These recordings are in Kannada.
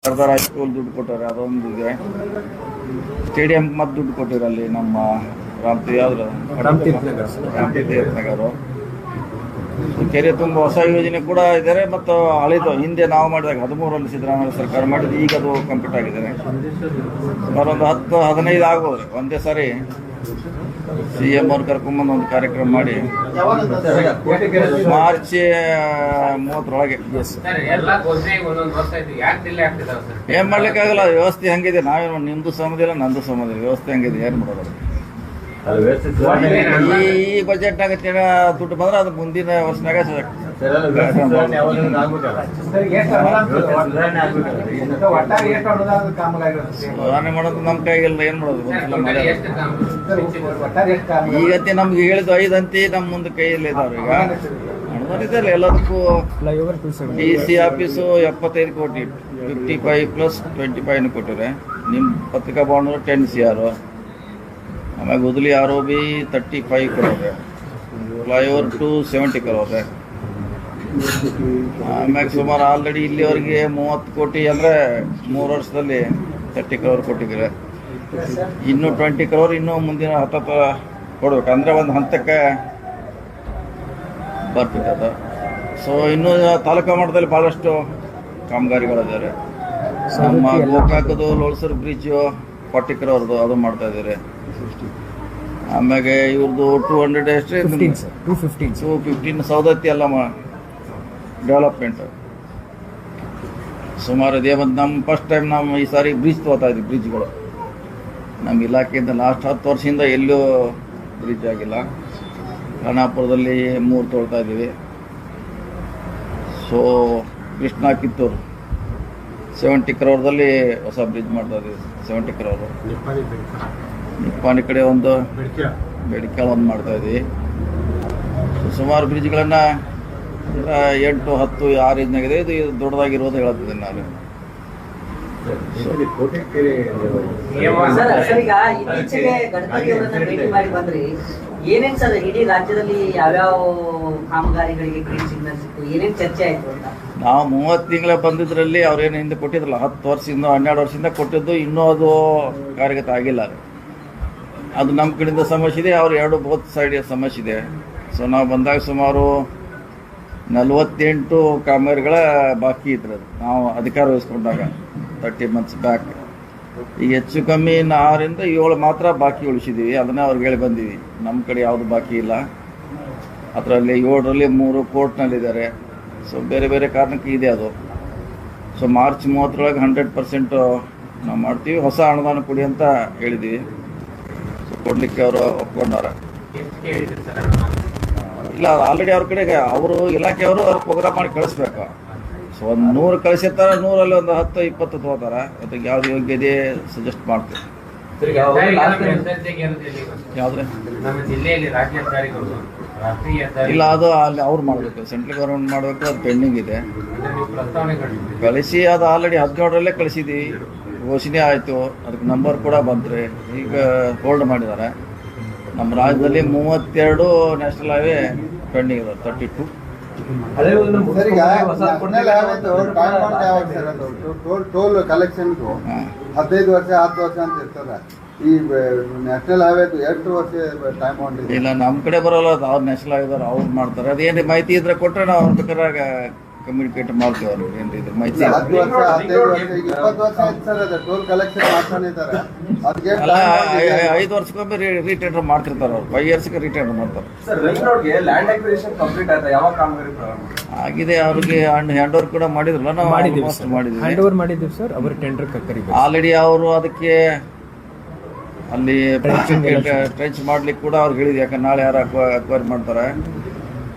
ಸರ್ದಾರ್ ಹೈಸ್ಕೂಲ್ ದುಡ್ಡು ಕೊಟ್ಟಾರೆ, ಅದೊಂದು ಇದೆ. ಸ್ಟೇಡಿಯಂ ಮತ್ತು ದುಡ್ಡು ಕೊಟ್ಟಿರ ಅಲ್ಲಿ ನಮ್ಮ ರಾಮತೀರ್ಥ ನಗರ. ಕೆರೆ ತುಂಬ ಹೊಸ ಯೋಜನೆ ಕೂಡ ಇದ್ದಾರೆ. ಮತ್ತು ಹಳಿದು ಹಿಂದೆ ನಾವು ಮಾಡಿದಾಗ 13ರಲ್ಲಿ ಸಿದ್ದರಾಮಯ್ಯ ಸರ್ಕಾರ ಮಾಡಿದ್ದು, ಈಗ ಅದು ಕಂಪ್ಲೀಟ್ ಆಗಿದ್ದಾರೆ. ಸುಮಾರು ಒಂದು 10-15 ಆಗ್ಬೋದು. ಒಂದೇ ಸಾರಿ CM ಅವ್ರು ಕರ್ಕೊಂಬಂದು ಒಂದು ಕಾರ್ಯಕ್ರಮ ಮಾಡಿ ಮಾರ್ಚ್ 30ರೊಳಗೆ ಏನ್ ಮಾಡ್ಲಿಕ್ಕಾಗಲ್ಲ. ವ್ಯವಸ್ಥೆ ಹಂಗಿದೆ. ನಾವೇನು ನಿಮ್ದು ಸಮದಿಲ್ಲ, ನಂದು ಸಮದಿಲ್ಲ. ವ್ಯವಸ್ಥೆ ಹಂಗಿದೆ, ಏನ್ ಮಾಡೋದು. ಈ ಬಜೆಟ್ನಾಗ ದುಡ್ಡು ಬಂದ್ರೆ ಅದು ಮುಂದಿನ ವರ್ಷನಾಗ ಸುಧಾರಣೆ ಮಾಡೋದು ನಮ್ಮ ಕೈಗೆಲ್ಲ. ಏನ್ ಮಾಡೋದು ಈಗಂತೆ ನಮ್ಗೆ ಹೇಳಿದ್ದು 5 ಅಂತಿ ನಮ್ಮ ಮುಂದೆ ಕೈಯಲ್ಲಿ ಇದಾವೆ. ಈಗ ಅನುದಾನಿದೆ ಎಲ್ಲದಕ್ಕೂ. DC ಆಫೀಸು 75 ಕೋಟಿ, 55 ಪ್ಲಸ್ 25 ಕೊಟ್ಟಿದೆ. ನಿಮ್ಮ ಪತ್ರಿಕಾ ಭವನ 10 CR. ಆಮೇಲೆ ಗುದಲಿ ROB 35 crore, ಫ್ಲೈಓವರ್ 70 crore. ಆಮ್ಯಾಗ ಸುಮಾರು ಆಲ್ರೆಡಿ ಇಲ್ಲಿವರೆಗೆ 30 ಕೋಟಿ ಅಂದರೆ 3 ವರ್ಷದಲ್ಲಿ 30 crore ಕೊಟ್ಟಿದ್ದಾರೆ. ಇನ್ನೂ 20 crore ಇನ್ನೂ ಮುಂದಿನ 10 ಕೊಡ್ಬೇಕು. ಅಂದರೆ ಒಂದು ಹಂತಕ್ಕೆ ಬರ್ತಿದೆ. ಸೊ ಇನ್ನೂ ತಾಲೂಕಾ ಮಟ್ಟದಲ್ಲಿ ಭಾಳಷ್ಟು ಕಾಮಗಾರಿಗಳಿದ್ದಾರೆ. ನಮ್ಮ ಗೋಕಾಕದು ಲೋಳ್ಸೂರು ಬ್ರಿಡ್ಜು 40 crore ಅದು ಮಾಡ್ತಾ ಇದ್ದಾರೆ. ಆಮ್ಯಾಗೆ ಇವ್ರದ್ದು 200 ಎಷ್ಟೇ 215 ಸೌದತ್ತಿ ಎಲ್ಲ ಡೆವಲಪ್ಮೆಂಟ್ ಸುಮಾರು ಇದೆ. ಮತ್ತು ನಮ್ಮ ಫಸ್ಟ್ ಟೈಮ್ ನಾವು ಈ ಸಾರಿ ಬ್ರಿಡ್ಜ್ ತೊಗೋತಾ ಇದ್ವಿ. ಬ್ರಿಡ್ಜ್ಗಳು ನಮ್ಮ ಇಲಾಖೆಯಿಂದ ಲಾಸ್ಟ್ 10 ವರ್ಷದಿಂದ ಎಲ್ಲೂ ಬ್ರಿಡ್ಜ್ ಆಗಿಲ್ಲ. ಖಾನಾಪುರದಲ್ಲಿ 3 ತೊಗೊಳ್ತಾ ಇದ್ದೀವಿ. ಸೊ ಕೃಷ್ಣ ಕಿತ್ತೂರು 70 crore ಹೊಸ ಬ್ರಿಡ್ಜ್ ಮಾಡ್ತಾ ಇದ್ದೀವಿ. 70 crore. ನಿಪ್ಪಾಣಿ ಕಡೆ ಒಂದು, ಬೆಡಿಕಾಳ ಒಂದು ಮಾಡ್ತಾ ಇದ್ದೀವಿ. ಸುಮಾರು ಬ್ರಿಡ್ಜ್ಗಳನ್ನು 8, 10 ಆ ರೇಂಜ್ನಾಗಿದೆ. ಇದು ದೊಡ್ಡದಾಗಿರೋದು ಹೇಳ್ತಿದ್ದೀನಿ ನಾನು. ಏನೇನ್ ಸರ್ ಇಡೀ ರಾಜ್ಯದಲ್ಲಿ ಯಾವ್ಯಾವ ಕಾಮಗಾರಿಗಳಿಗೆ ಗ್ರೀನ್ ಸಿಗ್ನಲ್ ಸಿಕ್ತು, ಏನೇನ್ ಚರ್ಚೆ ಆಯ್ತು ಅಂತ? ನಾವು 30 ತಿಂಗಳ ಬಂದಿದ್ರಲ್ಲಿ ಅವ್ರೇನು ಹಿಂದೆ ಕೊಟ್ಟಿದ್ರಲ್ಲ, 10 ವರ್ಷದಿಂದ 12 ವರ್ಷದಿಂದ ಕೊಟ್ಟಿದ್ದು, ಇನ್ನೂ ಅದು ಕಾರ್ಯಗತ ಆಗಿಲ್ಲ. ಅದು ನಮ್ಮ ಕಡೆಯಿಂದ ಸಮಸ್ಯೆ ಇದೆ, ಅವ್ರು 2 ಬೋತ್ ಸೈಡ್ ಸಮಸ್ಯೆ ಇದೆ. ಸೊ ನಾವು ಬಂದಾಗ ಸುಮಾರು 48 ಕಾಮಗಾರಿಗಳ ಬಾಕಿ ಇತ್ತು. ನಾವು ಅಧಿಕಾರ ವಹಿಸ್ಕೊಂಡಾಗ 30 months ಬ್ಯಾಕ್. ಈಗ ಹೆಚ್ಚು ಕಮ್ಮಿ 6ರಿಂದ 7 ಮಾತ್ರ ಬಾಕಿ ಉಳಿಸಿದ್ದೀವಿ. ಅದನ್ನೇ ಅವ್ರಿಗೆ ಹೇಳಿ ಬಂದೀವಿ. ನಮ್ಮ ಕಡೆ ಯಾವುದು ಬಾಕಿ ಇಲ್ಲ. ಅದರಲ್ಲಿ 7ರಲ್ಲಿ 3 ಕೋರ್ಟ್ನಲ್ಲಿದ್ದಾರೆ. ಸೊ ಬೇರೆ ಬೇರೆ ಕಾರಣಕ್ಕೆ ಇದೆ ಅದು. ಸೊ ಮಾರ್ಚ್ 30ರೊಳಗೆ 100% ನಾವು ಮಾಡ್ತೀವಿ. ಹೊಸ ಅನುದಾನ ಕೊಡಿ ಅಂತ ಹೇಳಿದ್ದೀವಿ. ಸೊ ಕೊಡಲಿಕ್ಕೆ ಅವರು ಒಪ್ಕೊಂಡಾರ. ಇಲ್ಲ, ಆಲ್ರೆಡಿ ಅವ್ರ ಕಡೆಗೆ ಅವರು ಇಲಾಖೆಯವರು ಅವ್ರು ಪ್ರೋಗ್ರಾಮ್ ಮಾಡಿ ಕಳಿಸ್ಬೇಕು. ಸೊ ಒಂದು 100 ಕಳಿಸಿರ್ತಾರೆ, 100ರಲ್ಲಿ ಒಂದು 10-20 ತೊಗೋತಾರೆ. ಅದಕ್ಕೆ ಯಾವ್ದು ಯೋಗ್ಯ ಇದೆ ಸಜೆಸ್ಟ್ ಮಾಡ್ತೀವಿ. ಯಾವುದ್ರೆ ಇಲ್ಲ, ಅದು ಅಲ್ಲಿ ಅವ್ರು ಮಾಡಬೇಕು. ಸೆಂಟ್ರಲ್ ಗೌರ್ಮೆಂಟ್ ಮಾಡಬೇಕು. ಅದು ಪೆಂಡಿಂಗ್ ಇದೆ. ಕಳಿಸಿ ಅದು ಆಲ್ರೆಡಿ 17ರಲ್ಲೇ ಕಳಿಸಿದ್ದೀವಿ. ಘೋಷಣೆ ಆಯಿತು. ಅದಕ್ಕೆ ನಂಬರ್ ಕೂಡ ಬಂದರೆ ಈಗ ಹೋಲ್ಡ್ ಮಾಡಿದ್ದಾರೆ. ನಮ್ಮ ರಾಜ್ಯದಲ್ಲಿ 32 ನ್ಯಾಷನಲ್ ಹೈವೇ ಪೆಂಡಿಂಗ್ ಇದೆ. 32 ಟೋಲ್ ಕಲೆಕ್ಷನ್ಗೂ 15 ವರ್ಷ 10 ವರ್ಷ ಅಂತ ಇರ್ತದೆ. ಈ ನ್ಯಾಷನಲ್ ಹೈವೇದು 2 ವರ್ಷ ಟೈಮ್ ಹೊಂದಿದೆ. ಇಲ್ಲ, ನಮ್ಮ ಕಡೆ ಬರೋಲ್ಲ. ಅವ್ರು ನ್ಯಾಷನಲ್ ಹೈವೇದವ್ರು ಅವ್ರು ಮಾಡ್ತಾರೆ. ಅದೇನು ಮಾಹಿತಿ ಇದ್ರೆ ಕೊಟ್ಟರೆ ನಾವು ಅವ್ರ ಬೇಕಾದ್ರೆ ಕಮ್ಯುನಿಕೇಟ್ ಮಾಡ್ತೀವಿ. ಅವ್ರು ಏನು ಇದ್ರ ಮಾಹಿತಿ 10 ವರ್ಷ 15 ವರ್ಷ 20 ವರ್ಷ ಆಯ್ತು ಸರ್. ಅದು ಟೋಲ್ ಕಲೆಕ್ಷನ್ ಮಾಡ್ತಾನೆ ಇದ್ದಾರೆ. ಅಲ್ಲ, 5 ವರ್ಷಕ್ಕೊಮ್ಮೆ ರೀಟೆಂಡರ್ ಮಾಡ್ತಿರ್ತಾರೆ. ಅವ್ರು 5 yearsಗೆ ರೀಟೆಂಡರ್ ಮಾಡ್ತಾರೆ. ಆಗಿದೆ. ಅವ್ರಿಗೆ ಹ್ಯಾಂಡ್ ಓವರ್ ಕೂಡ ಮಾಡಿದ್ರಲ್ಲ, ನಾವು ಮಾಡಿದ್ದೀವಿ ಸರ್. ಅವರು ಟೆಂಡರ್ ಆಲ್ರೆಡಿ ಅವರು ಅದಕ್ಕೆ ಅಲ್ಲಿ ಟ್ರೆಂಚ್ ಮಾಡ್ಲಿಕ್ಕೆ ಕೂಡ ಅವ್ರಿಗೆ ಹೇಳಿದ್ವಿ. ಯಾಕಂದ್ರೆ ನಾಳೆ ಯಾರು ಅಕ್ವೈರ್ ಮಾಡ್ತಾರೆ,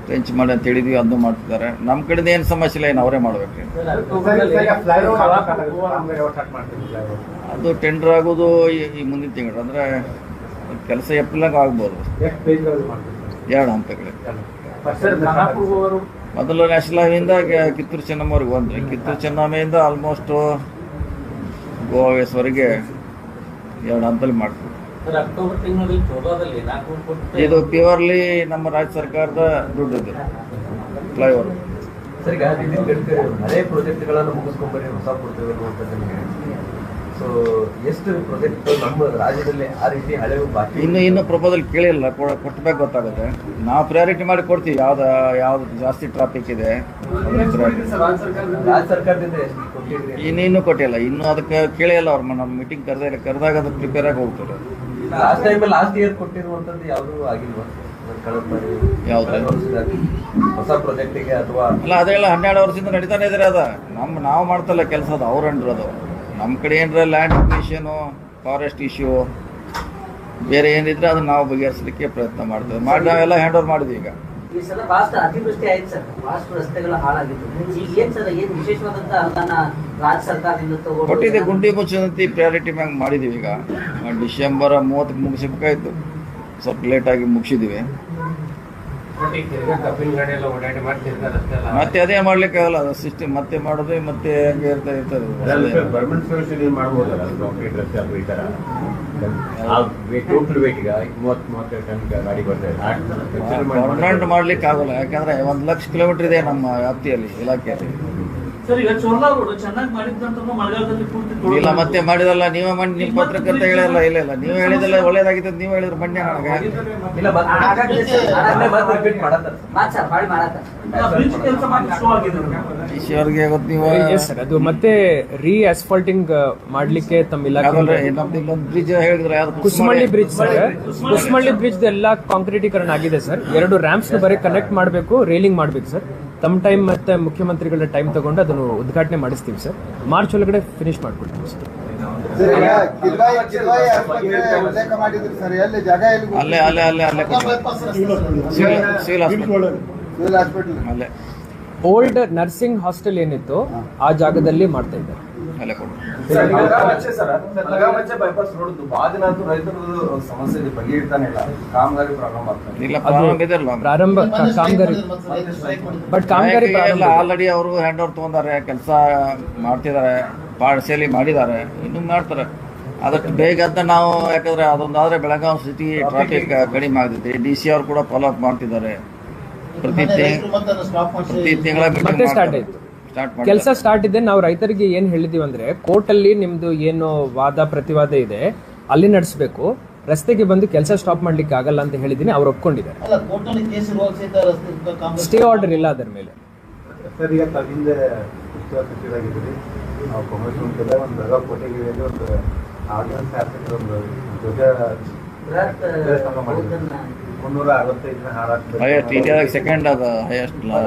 ಟ್ರೆಂಚ್ ಮಾಡಿ ಅಂತ ಹೇಳಿದ್ವಿ. ಅದನ್ನು ಮಾಡ್ತಿದ್ದಾರೆ. ನಮ್ಮ ಕಡೆಯಿಂದ ಏನು ಸಮಸ್ಯೆ ಇಲ್ಲ, ಏನು ಅವರೇ ಮಾಡ್ಬೇಕು. ಅದು ಟೆಂಡರ್ ಆಗೋದು ಈ ಮುಂದಿನ ತಿಂಗಳು. ಅಂದರೆ ಕೆಲಸ ಏಪ್ರಿಲ್ನಾಗ ಆಗ್ಬೋದು. 2 ಹಂತಗಳು. ಮೊದಲು ನ್ಯಾಷನಲ್ ಹೈವೇಯಿಂದ ಕಿತ್ತೂರು ಚೆನ್ನಮ್ಮವ್ರಿಗೆ ಬಂದರೆ, ಕಿತ್ತೂರು ಚೆನ್ನಮ್ಮೆಯಿಂದ ಆಲ್ಮೋಸ್ಟ್ ಗೋವಾವರೆಗೆ 2 ಹಂತದಲ್ಲಿ ಮಾಡ್ತೀವಿ. ಇದು ಪ್ಯೂರ್ಲಿ ನಮ್ಮ ರಾಜ್ಯ ಸರ್ಕಾರದ ದುಡ್ಡು ಇದೆ. ಫ್ಲೈಓವರ್ ಸರ್, ಈಗ ನಿತಿನ್ ಗಡ್ಕರಿ ಅವರು ಹಳೆ ಪ್ರಾಜೆಕ್ಟ್ಗಳನ್ನು ಮುಗಿಸ್ಕೊಂಡ್ಬರಿ ಹೊಸ ಕೊಡ್ತೇವೆ ಅನ್ನುವಂಥದ್ದು ನಿಮಗೆ. ಸೊ ಎಷ್ಟು ಪ್ರಾಜೆಕ್ಟ್ ನಮ್ಮ ರಾಜ್ಯದಲ್ಲಿ ಆ ರೀತಿ ಹಳೆ ಬಾಕಿ ಇನ್ನು ಪ್ರಪೋಸಲ್ ಕೇಳಿಲ್ಲ, ಕೊಟ್ಟಬೇಕು ಗೊತ್ತಾಗುತ್ತೆ. ನಾವು ಪ್ರಯಾರಿಟಿ ಮಾಡಿ ಕೊಡ್ತೀವಿ. ಯಾವ್ದು ಜಾಸ್ತಿ ಟ್ರಾಫಿಕ್ ಇದೆ ರಾಜ್ಯ ಸರ್ಕಾರದಿಂದ ಎಷ್ಟು ಕೊಟ್ಟಿದ್ರಿ? ಇನ್ನೂ ಕೊಟ್ಟಿಲ್ಲ. ಇನ್ನು ಅದಕ್ಕೆ ಕೇಳಿಲ್ಲ ಅವ್ರು. ನಮ್ಮ ಮೀಟಿಂಗ್ ಕರೆದಾಗ ಅದು ಪ್ರಿಪೇರ್ ಆಗಿ ಹೋಗ್ತಾರೆ. ಲಾಸ್ಟ್ ಇಯರ್ ಕೊಟ್ಟಿರುವಂತದ್ದು ಯಾವುದು ಆಗಿಲ್ವಾ ಕಳೆದ ಬಾರಿ? ಯಾವ್ದು ಹೊಸ ಪ್ರಾಜೆಕ್ಟಿಗೆ ಅಥವಾ ಅಲ್ಲ, ಅದೆಲ್ಲ 12 ವರ್ಷದಿಂದ ನಡೀತಾನೆ ಇದ್ರೆ ಅದ. ನಾವು ಮಾಡ್ತಲ್ಲ ಕೆಲಸ, ಅದು ಅವ್ರು ಅಂಡ್ರದು. ನಮ್ಮ ಕಡೆ ಏನಾರ ಲ್ಯಾಂಡ್ ಅಕ್ವಿಷನು, ಫಾರೆಸ್ಟ್ ಇಶ್ಯೂ ಬೇರೆ ಏನಿದ್ರೆ ಅದನ್ನ ನಾವು ಬಗೆಹರಿಸಲಿಕ್ಕೆ ಪ್ರಯತ್ನ ಮಾಡ್ತೇವೆ. ನಾವೆಲ್ಲ ಹ್ಯಾಂಡ್ ಓವರ್ ಮಾಡಿದ್ವಿ. ಈಗ ಈ ಸಲ ಬಹಳಷ್ಟು ಅತಿವೃಷ್ಟಿ ಆಯ್ತು ಸರ್, ಬಹಳಷ್ಟು ರಸ್ತೆಗಳು ಹಾಳಾಗಿತ್ತು. ಈಗ ಏನ್ ಸರ್, ಏನ್ ವಿಶೇಷವಾದಂತ ಅನುದಾನ ರಾಜ್ಯ ಸರ್ಕಾರದಿಂದ ಕೊಟ್ಟಿದ್ದೆ. ಗುಂಡಿ ಮುಚ್ಚದಂತೆ ಪ್ರಯಾರಿಟಿ ಮ್ಯಾಗ ಮಾಡಿದೀವಿ. ಈಗ ಡಿಸೆಂಬರ್ 30 ಮುಗಿಸಬೇಕಾಯ್ತು, ಸ್ವಲ್ಪ ಲೇಟಾಗಿ ಮುಗಿಸಿದೀವಿ. ಮತ್ತೆ ಅದೇ ಮಾಡ್ಲಿಕ್ಕೆ ಆಗಲ್ಲ, ಅದು ಸಿಸ್ಟಮ್ ಮತ್ತೆ ಮಾಡೋದು ಮತ್ತೆ ಹಂಗೆ ಇರ್ತದೆ. ಪರ್ಮನೆಂಟ್ ಮಾಡ್ಲಿಕ್ಕೆ ಆಗಲ್ಲ, ಯಾಕಂದ್ರೆ 1 ಲಕ್ಷ ಕಿಲೋಮೀಟರ್ ಇದೆ ನಮ್ಮ ವ್ಯಾಪ್ತಿಯಲ್ಲಿ, ಇಲಾಖೆಯಲ್ಲಿ. ಇಲ್ಲ, ಮತ್ತೆ ಮಾಡಿದಲ್ಲ ನೀವೇ ಮಾಡಿ. ನಿಮ್ಮ ಪತ್ರಕರ್ತ ಹೇಳಿಲ್ಲ. ಇಲ್ಲ ನೀವು ಹೇಳಿದಲ್ಲ ಒಳ್ಳೇದಾಗಿತ್ತು ಅಂತ ನೀವು ಹೇಳಿದ್ರೆ ಬನ್ನಿ ನನಗೆ. ಈಶ್ವರ್ಗೆ ಗೊತ್ತು. ನೀವು ಸರ್ ಅದು ಮತ್ತೆ ರೀ ಅಸ್ಫಾಲ್ಟಿಂಗ್ ಮಾಡ್ಲಿಕ್ಕೆ ತಮ್ಮ ಇಲಾಖೆ ನಮ್ದು ಇಲ್ಲೊಂದು ಬ್ರಿಡ್ಜ್ ಹೇಳಿದ್ರೆ ಯಾವ್ದು ಕುಸ್ಮಳ್ಳಿ ಬ್ರಿಡ್ಜ್ ಸರ್, ಕುಸ್ಮಳ್ಳಿ ಬ್ರಿಡ್ಜ್ ಎಲ್ಲ ಕಾಂಕ್ರೀಟೀಕರಣ ಆಗಿದೆ ಸರ್. 2 ರ್ಯಾಂಪ್ಸ್ ಬರೀ ಕನೆಕ್ಟ್ ಮಾಡಬೇಕು, ರೇಲಿಂಗ್ ಮಾಡ್ಬೇಕು ಸರ್. ತಮ್ಮ ಟೈಮ್ ಮತ್ತೆ ಮುಖ್ಯಮಂತ್ರಿಗಳ ಟೈಮ್ ತಗೊಂಡು ಅದನ್ನು ಉದ್ಘಾಟನೆ ಮಾಡಿಸ್ತೀವಿ ಸರ್. ಮಾರ್ಚ್ ಒಳಗಡೆ ಫಿನಿಶ್ ಮಾಡ್ಕೊಡ್ತೀವಿ ಸರ್. ಅಲ್ಲೇ ಓಲ್ಡ್ ನರ್ಸಿಂಗ್ ಹಾಸ್ಟೆಲ್ ಏನಿತ್ತು ಆ ಜಾಗದಲ್ಲಿ ಮಾಡ್ತಾ ಇದ್ದಾರೆ. ಅಲ್ಲೇ ಕೊಡು. ಇಲ್ಲ, ಪ್ರಾರಂಭ ಇದೆಯಲ್ಲ, ಪ್ರಾರಂಭ ಕಾಮಗಾರಿ, ಬಟ್ ಕಾಮಗಾರಿ ಆಲ್ರೆಡಿ ಅವರು ಹ್ಯಾಂಡ್ ಓವರ್ ತಗೊಂಡಾರೆ, ಕೆಲಸ ಮಾಡ್ತಿದ್ದಾರೆ, ಪಾರ್ಸಲಿ ಮಾಡಿದ್ದಾರೆ, ಇನ್ನೂ ಮಾಡ್ತಾರೆ. ಅದಕ್ಕೆ ಬೇಗ ಅಂತ ನಾವು, ಯಾಕಂದ್ರೆ ಅದೊಂದಾದ್ರೆ ಬೆಳಗಾವಿ ಸಿಟಿ ಟ್ರಾಫಿಕ್ ಕಡಿಮೆ ಆಗ್ತೈತಿ. DC ಅವರು ಕೂಡ ಫಾಲೋ ಅಪ್ ಮಾಡ್ತಿದ್ದಾರೆ. ಪ್ರತಿ ತಿಂಗಳ ಮತ್ತೆ ಸ್ಟಾರ್ಟ್ ಆಯ್ತು, ಕೆಲಸ ಸ್ಟಾರ್ಟ್ ಇದೆ. ನಾವು ರೈತರಿಗೆ ಏನ್ ಹೇಳಿದೀವಿ ಅಂದ್ರೆ, ಕೋರ್ಟ್ ಅಲ್ಲಿ ನಿಮ್ದು ಏನು ವಾದ ಪ್ರತಿವಾದ ಇದೆ ಅಲ್ಲಿ ನಡೆಸಬೇಕು, ರಸ್ತೆಗೆ ಬಂದು ಕೆಲಸ ಸ್ಟಾಪ್ ಮಾಡ್ಲಿಕ್ಕೆ ಆಗಲ್ಲ ಅಂತ ಹೇಳಿದೀನಿ. ಅವ್ರು ಒಪ್ಕೊಂಡಿದ್ದಾರೆ. ಸ್ಟೇ ಆರ್ಡರ್ ಇಲ್ಲ ಅದರ ಮೇಲೆ. ಸರ್, ಈಗ ತಗಿಂದ ಸಚಿವರಾಗಿದ್ದೀರಿ, ನಾವು ಕಾಂಗ್ರೆಸ್ ಒಂದು ಬೆಳಗಾವಿ ಕೋಟೆಗಿರಿಯಲ್ಲಿ ಒಂದು ಆರ್ಡಿನೆನ್ಸ್ ಹಾಕಿದ್ರೆ ಒಂದು ಧ್ವಜ 365 ಹೈಯೆಸ್ಟ್ ಇಂಡಿಯಾದಾಗ ಸೆಕೆಂಡ್ ಅದ, ಹೈಯೆಸ್ಟ್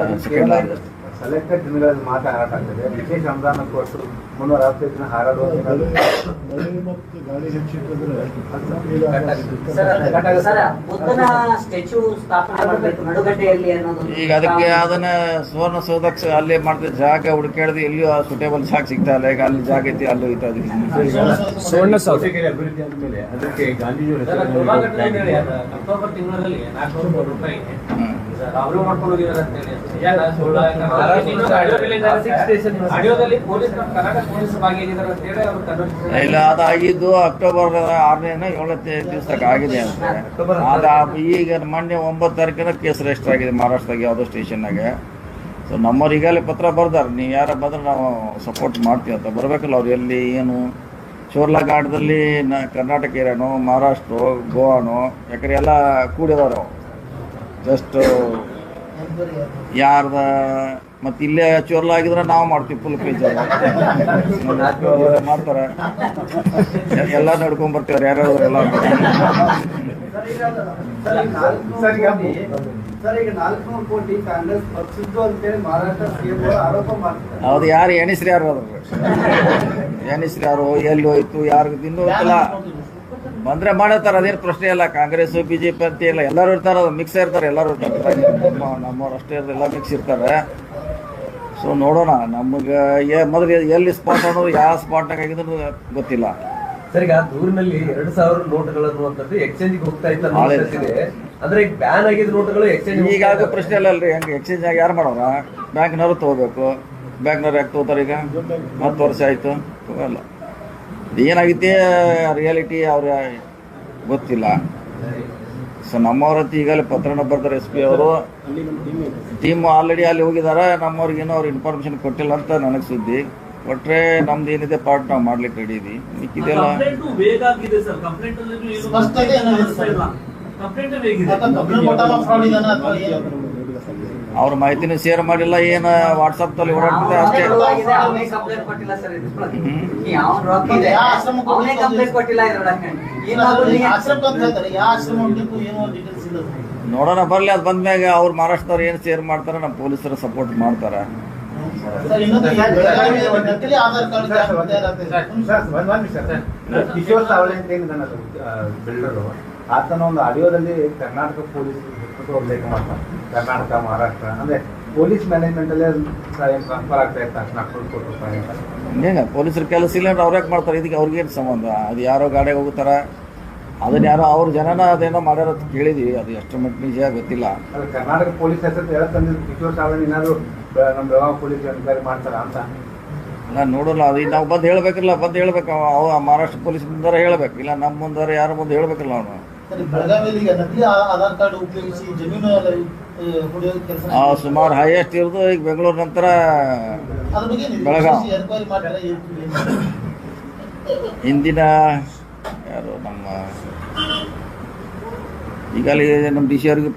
ಸೆಕೆಂಡ್ ಲಾರ್ಜೆಸ್ಟ್. ಸೆಲೆಕ್ಟೆಡ್ ದಿನಗಳಲ್ಲಿ ಮಾತ್ರ ಹಾರಾಟ ಆಗ್ತದೆ. ವಿಶೇಷ ಅನುದಾನ ಕೊಟ್ಟು 365 ದಿನ ಹಾರಾಡುವ ಈಗ ಅದಕ್ಕೆ ಅದನ್ನ ಸುವರ್ಣಸೌಧಕ್ಕೆ ಅಲ್ಲೇ ಮಾಡ್ತಿದ್ದ ಜಾಗ ಹುಡುಕಾಡಿದ್ರೆ ಎಲ್ಲಿಯೂ ಸುಟೇಬಲ್ ಜಾಗ ಸಿಗ್ತಾ ಇಲ್ಲ. ಈಗ ಅಲ್ಲಿ ಜಾಗ ಐತಿ, ಅಲ್ಲಿ ಹೋಯ್ತಾ ಇದೀವಿ. ಸುವರ್ಣಸೌಧ ಅಭಿವೃದ್ಧಿ ಅಂದಮೇಲೆ ಅದಕ್ಕೆ ಗಾಂಧೀಜಿ ಅಕ್ಟೋಬರ್ ತಿಂಗಳಲ್ಲಿ 400 ಕೋಟಿ ರೂಪಾಯಿ ಅವರು ಮಾಡ್ಕೊಂಡು ಹೋಗಿದ್ದಾರೆ ಅಂತ ಹೇಳಿ. ಇಲ್ಲ, ಅದಾಗಿದ್ದು ಅಕ್ಟೋಬರ್ 6ನೇ 7ನೇ ದಿವಸಕ್ಕೆ ಆಗಿದೆ ಅಂತ. ಈಗ ಮೊನ್ನೆ 9 ತಾರೀಕಿನ ಕೇಸ್ ರಿಜಿಸ್ಟರ್ ಆಗಿದೆ ಮಹಾರಾಷ್ಟ್ರದಾಗ ಯಾವುದೋ ಸ್ಟೇಷನ್ನಾಗ. ಸೊ ನಮ್ಮವ್ರು ಈಗಾಗಲೇ ಪತ್ರ ಬರ್ದಾರೆ, ನೀವು ಯಾರ ಬಂದ್ರೆ ನಾವು ಸಪೋರ್ಟ್ ಮಾಡ್ತೀವಿ ಅಂತ. ಬರಬೇಕಲ್ಲ ಅವ್ರು, ಎಲ್ಲಿ ಏನು ಚೋರ್ಲಾಘಾಟದಲ್ಲಿ ಕರ್ನಾಟಕ ಏರಿಯಾನೋ, ಮಹಾರಾಷ್ಟ್ರ, ಗೋವಾನೋ, ಯಾಕಂದ್ರೆ ಎಲ್ಲ ಕೂಡಿದವರು ಜಸ್ಟ್ ಯಾರ್ದ. ಮತ್ತೆ ಇಲ್ಲೇ ಚೋರ್ಲ ಆಗಿದ್ರೆ ನಾವು ಮಾಡ್ತೀವಿ ಫುಲ್ ಪೇಜ್ ಮಾಡ್ತಾರೆ. ಎಲ್ಲ ನಡ್ಕೊಂಡ್ ಬರ್ತಾರೆ ಯಾರು ಎಲ್ಲ. ಹೌದು, ಯಾರು ಎಣಿಸ್ರಿ ಯಾರು ಅದ್ರ ಎಣಿಸ್ರಿ ಯಾರು ಎಲ್ಲಿ ಹೋಯ್ತು ಯಾರು ಇನ್ನೂ ಗೊತ್ತಿಲ್ಲ. ಬಂದ್ರೆ ಮಾಡತ್ತಾರ, ಅದೇನು ಪ್ರಶ್ನೆ ಇಲ್ಲ. ಕಾಂಗ್ರೆಸ್ BJP ಅಂತ ಇಲ್ಲ, ಎಲ್ಲರೂ ಇರ್ತಾರೆ, ಅದು ಮಿಕ್ಸ್ ಇರ್ತಾರೆ, ಎಲ್ಲರೂ ಇರ್ತಾರೆ. ನಮ್ಮವ್ರು ಅಷ್ಟೇ ಎಲ್ಲ ಮಿಕ್ಸ್ ಇರ್ತಾರೆ. ಸೊ ನೋಡೋಣ, ನಮಗೆ ಮೊದಲು ಎಲ್ಲಿ ಸ್ಪಾಟ್ ಅನ್ನೋದು ಯಾವ ಸ್ಪಾಟ್ನಾಗ ಆಗಿದ್ರು ಗೊತ್ತಿಲ್ಲ. ಸರ್, ಈಗ ದೂರಿನಲ್ಲಿ 2000 ನೋಟ್ಗಳು ಅನ್ನುವಂಥದ್ದು ಎಕ್ಸ್ಚೇಂಜ್ಗೆ ಹೋಗ್ತಾ ಇತ್ತು ಅಂದ್ರೆ ಈಗ ಬ್ಯಾನ್ ಆಗಿದ್ದ ನೋಟ್ಗಳು ಎಕ್ಸ್ಚೇಂಜ್ ಈಗಾಗ ಪ್ರಶ್ನೆ ಇಲ್ಲ ಅಲ್ರಿ. ಹೆಂಗೆ ಎಕ್ಸ್ಚೇಂಜ್ ಆಗಿ ಯಾರು ಮಾಡೋರ? ಬ್ಯಾಂಕ್ನವರು ತಗೋಬೇಕು. ಬ್ಯಾಂಕ್ನವ್ರು ಯಾಕೆ ತಗೋತಾರೆ? ಈಗ 10 ವರ್ಷ ಆಯ್ತು, ತಗೋಲ್ಲ. ಏನಾಗೈತಿ ರಿಯಾಲಿಟಿ ಅವ್ರ ಗೊತ್ತಿಲ್ಲ. ಸೊ ನಮ್ಮವ್ರಂತ ಈಗಲೇ ಪತ್ರನ ಬರ್ತಾರೆ ಎಸ್ ಪಿ ಅವರು, ಟೀಮ್ ಆಲ್ರೆಡಿ ಅಲ್ಲಿ ಹೋಗಿದ್ದಾರೆ. ನಮ್ಮವ್ರಿಗೇನೋ ಅವ್ರು ಇನ್ಫಾರ್ಮೇಶನ್ ಕೊಟ್ಟಿಲ್ಲ ಅಂತ ನನಗೆ ಸುದ್ದಿ. ಕೊಟ್ಟರೆ ನಮ್ದು ಏನಿದೆ ಪಾರ್ಟ್ ನಾವು ಮಾಡ್ಲಿಕ್ಕೆ ರೆಡಿ ಇದೀವಿ. ಮಿಕ್ಕಿದೆಲ್ಲ ಬೇಗ ಆಗಿದೆ ಸರ್. ಕಂಪ್ಲೇಂಟ್ ಅಲ್ಲಿ ಸ್ಪಷ್ಟತೆ ಏನಿಲ್ಲ. ಕಂಪ್ಲೇಂಟ್ ಬೇಗಿದೆ. ಅವ್ರ ಮಾಹಿತಿನೂ ಶೇರ್ ಮಾಡಿಲ್ಲ, ಏನು ವಾಟ್ಸಪ್ನಲ್ಲಿ ಓಡಾಡ್ತಾರೆ ಅಷ್ಟೇ. ಅವನೇ ಕಂಪ್ಲೇಂಟ್ ಕೊಟ್ಟಿಲ್ಲ ಸರ್ ಇದ್ರೊಳಗೆ. ಅವ್ನು ರೊಕ್ಕ ಇದೆ, ಅವನೇ ಕಂಪ್ಲೇಂಟ್ ಕೊಟ್ಟಿಲ್ಲ ಇದ್ರೊಳಗೆ. ಏನಾದ್ರು ನೀವು ಆಶ್ರಮ ಅಂತ ಹೇಳ್ತಾರೆ, ಯಾವ ಆಶ್ರಮ ಹೋಗ್ಲಿಕ್ಕೂ ಏನೋ ಡೀಟೇಲ್ಸ್ ಇಲ್ಲ. ನೋಡೋಣ ಬರಲಿ, ಅದು ಬಂದ್ಮ್ಯಾಗ ಅವ್ರು ಮಹಾರಾಷ್ಟ್ರದವ್ರು ಏನು ಶೇರ್ ಮಾಡ್ತಾರೆ, ನಮ್ಮ ಪೊಲೀಸರು ಸಪೋರ್ಟ್ ಮಾಡ್ತಾರೆ. ಸರ್ ಇನ್ನೊಂದು ಬೆಳಗಾವಿ ನಕಲಿ ಆಧಾರ್ ಕಾರ್ಡ್ ಕಿಶೋರ್ ಸಾವಳೆ ಅಂತ ಏನಿದಾನ ಬಿಲ್ಡರು, ಆತನ ಒಂದು ಆಡಿಯೋದಲ್ಲಿ ಕರ್ನಾಟಕ ಪೊಲೀಸ್ ಉಲ್ಲೇಖ ಮಾಡ್ತಾನೆ. ಕರ್ನಾಟಕ, ಮಹಾರಾಷ್ಟ್ರ ಅಂದ್ರೆ ಪೊಲೀಸ್ ಮ್ಯಾನೇಜ್ಮೆಂಟ್ ಅಲ್ಲೇ ಟ್ರಾನ್ಸ್ಫರ್ ಆಗ್ತಾ ಇರ್ತಾರೆ ನಾಗ್ಪುರ ಕೊಟ್ಟು ಅಂತ. ಹಿಂಗೆ ಪೊಲೀಸರ ಕೆಲಸ ಇಲ್ಲ ಅಂದ್ರೆ ಅವ್ರು ಯಾಕೆ ಮಾಡ್ತಾರೆ? ಇದಕ್ಕೆ ಅವ್ರಿಗೇನು ಸಂಬಂಧ? ಅದು ಯಾರೋ ಗಾಡಿಗೆ ಹೋಗ್ತಾರೆ, ಅದನ್ನ ಯಾರೋ ಅವ್ರ ಜನನ ಅದೇನೋ ಮಾಡ್ಯಾರ ಅಂತ ಕೇಳಿದ್ವಿ. ಅದು ಎಷ್ಟು ಮಟ್ಟಿಗೆ ನಿಜ ಗೊತ್ತಿಲ್ಲ. ಅದು ಕರ್ನಾಟಕ ಪೊಲೀಸ್ ಹೆಸರು ಹೇಳತ್ತಂದಿದ್ದು ಕಿಶೋರ್ ಸಾವಳೆ ಏನಾದ್ರು ನಮ್ಮ ಬೆಳಗಾವಿ ಪೊಲೀಸ್ ಎನ್ಕ್ವೈರಿ ಮಾಡ್ತಾರ ಅಂತ. ಇಲ್ಲ ನೋಡೋಲ್ಲ, ಅದು ನಾವು ಬಂದು ಹೇಳ್ಬೇಕಿಲ್ಲ, ಬಂದು ಹೇಳ್ಬೇಕು. ಅವ ಮಹಾರಾಷ್ಟ್ರ ಪೊಲೀಸ್ ಮುಂದಾರ ಹೇಳ್ಬೇಕು, ಇಲ್ಲ ನಮ್ಮ ಮುಂದಾರ ಯಾರು ಮುಂದೆ ಹೇಳ್ಬೇಕಿಲ್ಲ ಅವನು. ಸರ್ ಬೆಳಗಾವಿಯಲ್ಲಿ ಈಗ ನಕಲಿ ಆಧಾರ್ ಕಾರ್ಡ್ ಉಪಯೋಗಿಸಿ ಜಮೀನು ಹೊಡೆಯೋ ಕೆಲಸ ಸುಮಾರು ಹೈಯೆಸ್ಟ್ ಇರೋದು ಈಗ ಬೆಂಗಳೂರು ನಂತರ ಅದ್ರ ಬಗ್ಗೆ ಬೆಳಗಾವಿ. ಎನ್ಕ್ವೈರಿ ಮಾಡ್ತಾರೆ. ಹಿಂದಿನ ಯಾರು ನಮ್ಮ ಈಗಲೇ ನಮ್ಮ ಡಿ ಸಿ ಅವ್ರಿಗೆ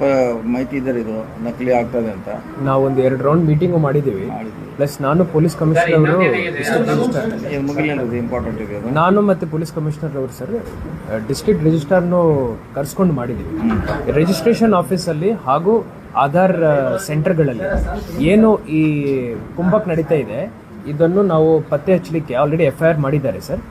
ಮಾಹಿತಿ ಇದ್ದಾರೆ ಇದು ನಕಲಿ ಆಗ್ತದೆ ಅಂತ. ನಾವೊಂದು 2 ರೌಂಡ್ ಮೀಟಿಂಗು ಮಾಡಿದ್ದೀವಿ. ಪ್ಲಸ್ ನಾನು ಪೊಲೀಸ್ ಕಮಿಷನರ್ ಅವರು ಇದು ಮುಗಿಲಿಲ್ಲ, ಇಂಪಾರ್ಟೆಂಟ್ ಇದೆ ಅದು. ನಾನು ಮತ್ತು ಪೊಲೀಸ್ ಕಮಿಷನರ್ ಅವರು ಸರ್ ಡಿಸ್ಟ್ರಿಕ್ಟ್ ರಿಜಿಸ್ಟ್ರಾರ್ನು ಕರ್ಸ್ಕೊಂಡು ಮಾಡಿದ್ದೀವಿ. ರಿಜಿಸ್ಟ್ರೇಷನ್ ಆಫೀಸಲ್ಲಿ ಹಾಗೂ ಆಧಾರ್ ಸೆಂಟರ್ಗಳಲ್ಲಿ ಏನು ಈ ಕುಂಭಕ್ ನಡೀತಾ ಇದೆ ಇದನ್ನು ನಾವು ಪತ್ತೆ ಹಚ್ಚಲಿಕ್ಕೆ ಆಲ್ರೆಡಿ FIR ಮಾಡಿದ್ದಾರೆ ಸರ್.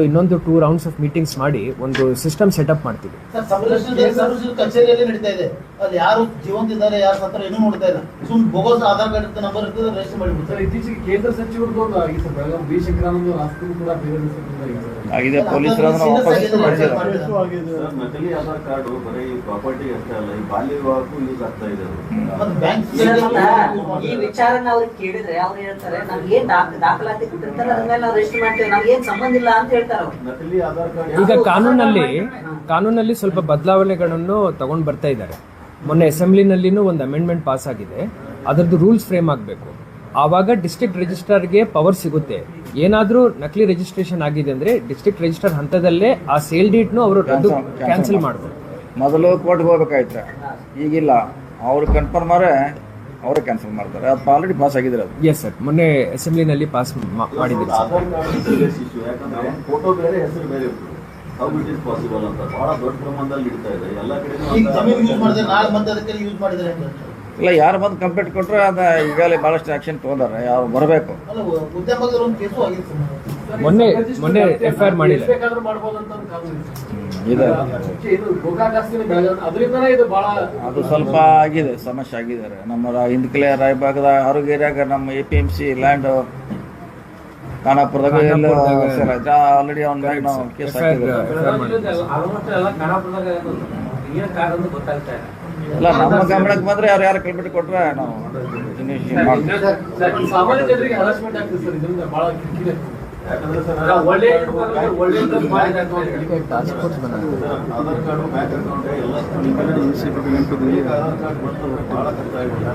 ಇನ್ನೊಂದು 2 ರೌಂಡ್ಸ್ ಆಫ್ ಮೀಟಿಂಗ್ಸ್ ಮಾಡಿ ಒಂದು ಸಿಸ್ಟಮ್ ಸೆಟಪ್ ಮಾಡ್ತೀವಿ. ಸರ್ ಸಬ್ ರಿಜಿಸ್ಟ್ರೇಷನ್ ಕಚೇರಿಯಲ್ಲಿ ನಡೀತಾ ಇದೆ. ಅಲ್ಲಿ ಯಾರು ಜೀವಂತ ಇದ್ದಾರೆ, ಯಾರು ಸತ್ರ ಏನೂ ನೋಡ್ತಾ ಇಲ್ಲ. ಸುಮ್ಮನೆ ಬೋಗಸ್ ಆಧಾರ್ ಕಾರ್ಡ್ ಇರ್ತದೆ, ನಂಬರ್ ಇರ್ತದೆ, ರಿಜಿಸ್ಟರ್ ಮಾಡಿಬಿಡ್ತಾರೆ. ಇತ್ತೀಚೆಗೆ ಕೇಂದ್ರ ಸಚಿವರದ್ದು ಬೆಳಗಾವಿ ಬಿ ಶಂಕರಾನಂದ ಆಸ್ತಿ ಕೂಡ ಆಗಿದೆ. ಪೊಲೀಸರು ಅದನ್ನ ವಾಪಸ್ ಮಾಡಿದ್ದಾರೆ. ನಕಲಿ ಆಧಾರ್ ಕಾರ್ಡ್ ಬರೀ ಪ್ರಾಪರ್ಟಿ ಅಷ್ಟೇ ಅಲ್ಲ, ಈ ಬಾಲ್ಯ ವಿವಾಹಕ್ಕೂ ಯೂಸ್ ಆಗ್ತಾ ಇದೆ ಅದು. ಈ ವಿಚಾರನ ಅವ್ರಿಗೆ ಕೇಳಿದ್ರೆ ಅವ್ರು ಹೇಳ್ತಾರೆ ನಮ್ಗೆ ಏನ್ ದಾಖಲಾತಿ ಕೊಟ್ಟಿರ್ತಾರೆ ಅದ್ರ ಮೇಲೆ ನಾವು ರಿಜಿಸ್ಟರ್ ಮಾಡ್ತೇವೆ, ನಮ್ಗೆ ಏನ್ ಸಂಬಂಧ ಇಲ್ಲ ಅಂತ ಹೇಳ್ತಾರೆ ಅವ್ರು. ನಕಲಿ ಆಧಾರ್ ಕಾರ್ಡ್ ಈಗ ಕಾನೂನಲ್ಲಿ ಸ್ವಲ್ಪ ಬದಲಾವಣೆಗಳನ್ನು ತಗೊಂಡು ಬರ್ತಾ ಇದ್ದಾರೆ. ಮೊನ್ನೆ ಅಸೆಂಬ್ಲಿನಲ್ಲಿನೂ ಒಂದು ಅಮೆಂಡ್ಮೆಂಟ್ ಪಾಸ್ ಆಗಿದೆ. ಅದರದ್ದು ರೂಲ್ಸ್ ಫ್ರೇಮ್ ಆಗಬೇಕು. ಆವಾಗ ಡಿಸ್ಟ್ರಿಕ್ಟ್ ರಿಜಿಸ್ಟ್ರಾರ್ಗೆ ಪವರ್ ಸಿಗುತ್ತೆ. ಏನಾದರೂ ನಕಲಿ ರಿಜಿಸ್ಟ್ರೇಷನ್ ಆಗಿದೆ ಅಂದ್ರೆ ಡಿಸ್ಟ್ರಿಕ್ಟ್ ರಿಜಿಸ್ಟ್ರಾರ್ ಹಂತದಲ್ಲೇ ಆ ಸೇಲ್ ಡೇಟ್ನು ಅವರು ಕ್ಯಾನ್ಸಲ್ ಮಾಡ್ಬೋದು. ಮೊದಲು ಕೋರ್ಟ್ಗೆ ಹೋಗ್ಬೇಕಾಯ್ತು, ಈಗಿಲ್ಲ. ಅವ್ರು ಕನ್ಫರ್ಮ್ ಅವರೇ ಕ್ಯಾನ್ಸಲ್ ಮಾಡ್ತಾರೆ. ಅದು ಆಲ್ರೆಡಿ ಪಾಸ್ ಆಗಿದ್ರೆ ಅದು. ಎಸ್ ಸರ್, ಮೊನ್ನೆ ಅಸೆಂಬ್ಲಿನಲ್ಲಿ ಪಾಸ್ ಮಾಡಿದ್ದೀವಿ sir. Aadhaar card serious issue. ಯಾಕಂದ್ರೆ ಫೋಟೋ ಬೇರೆ ಹೆಸರು ಬೇರೆ ಇರ್ತದೆ. ಹೌ ಇಟ್ ಇಸ್ ಪಾಸಿಬಲ್ ಅಂತ ಬಹಳ ದೊಡ್ಡ ಪ್ರಮಾಣದಲ್ಲಿ ಇಡ್ತಾ ಇದೆ ಎಲ್ಲ ಈಗ ಜಮೀನು ಯೂಸ್ ಕಡೆ. ಮಾಡಿದ್ರೆ ನಾಳೆ ಮತ್ತೆ ಅದಕ್ಕೆ ಯೂಸ್ ಮಾಡಿದ್ರೆ ಅಂತ. ಇಲ್ಲ, ಯಾರು ಬಂದು ಕಂಪ್ಲೇಂಟ್ ಕೊಟ್ಟರೆ ಅದು ಈಗಾಗಲೇ ಭಾಳಷ್ಟು ಆ್ಯಕ್ಷನ್ ತೊಗೊಂಡಾರೆ. ಯಾರು ಬರಬೇಕು. ಅಲ್ಲ ಉದ್ಯಮದಲ್ಲಿ ಒಂದು ಕೇಸು ಆಗಿತ್ತು ಸರ್. ಮೊನ್ನೆ FIR ಮಾಡಿದ್ದಾರೆ. ಬೇಕಾದ್ರೂ ಮಾಡ್ಬೋದು ಅಂತ ಒಂದು ಕಾನೂನು ಇದೆ. ಇದು ಗೋಕಾಕ್ ಆಸ್ತಿನ ಬೆಳಗಾವಿ ಅದರಿಂದನೇ ಇದು ಬಹಳ ಅದು ಸ್ವಲ್ಪ ಆಗಿದೆ, ಸಮಸ್ಯೆ ಆಗಿದ್ದಾರೆ. ನಮ್ಮ ಹಿಂದಕಲೆ ರಾಯಭಾಗದ ಆರೋಗ್ಯ ಏರಿಯಾಗ ನಮ್ಮ APMC ಲ್ಯಾಂಡ್ ಖಾನಾಪುರದಾಗ ಆಲ್ರೆಡಿ ಅವ್ನ ಮ್ಯಾಗ ನಾವು ಕೇಸ್ ಹಾಕಿದ್ದೇವೆ. ಆಲ್ಮೋಸ್ಟ್ ಎಲ್ಲ ಖಾನಾಪುರದಾಗ ಏನ್ ಕಾರಣ ಅಂತ ಗೊತ್ತಾಗ್ತಾ ಇಲ್ಲ. ಇಲ್ಲ, ನಮ್ಮ ಗಮನಕ್ಕೆ ಬಂದ್ರೆ ಅವ್ರು ಯಾರು ಕಂಪ್ಲೇಂಟ್ ಕೊಟ್ರೆ ನಾವು ಇನ್ವೆಸ್ಟಿಗೇಟ್ ಮಾಡ್ತೀವಿ. ಸಾಮಾನ್ಯ ಜನರಿಗೆ ಹರಾಸ್ಮೆಂಟ್ ಆಗ್ತದೆ ಸರ್. ಇದರಿಂದ ಬಹಳ ಕಿರಿಕಿರಿ ಆಗ್ತದೆ. ಯಾಕಂದ್ರೆ ಸರ್ ಒಳ್ಳೆ ಆಧಾರ್ ಕಾರ್ಡು, ಬ್ಯಾಂಕ್ ಅಕೌಂಟ್ ಎಲ್ಲ ಆಧಾರ್ ಕಾರ್ಡ್ ಬಂದು ಬಹಳ ಕಷ್ಟ ಆಗಿದೆ.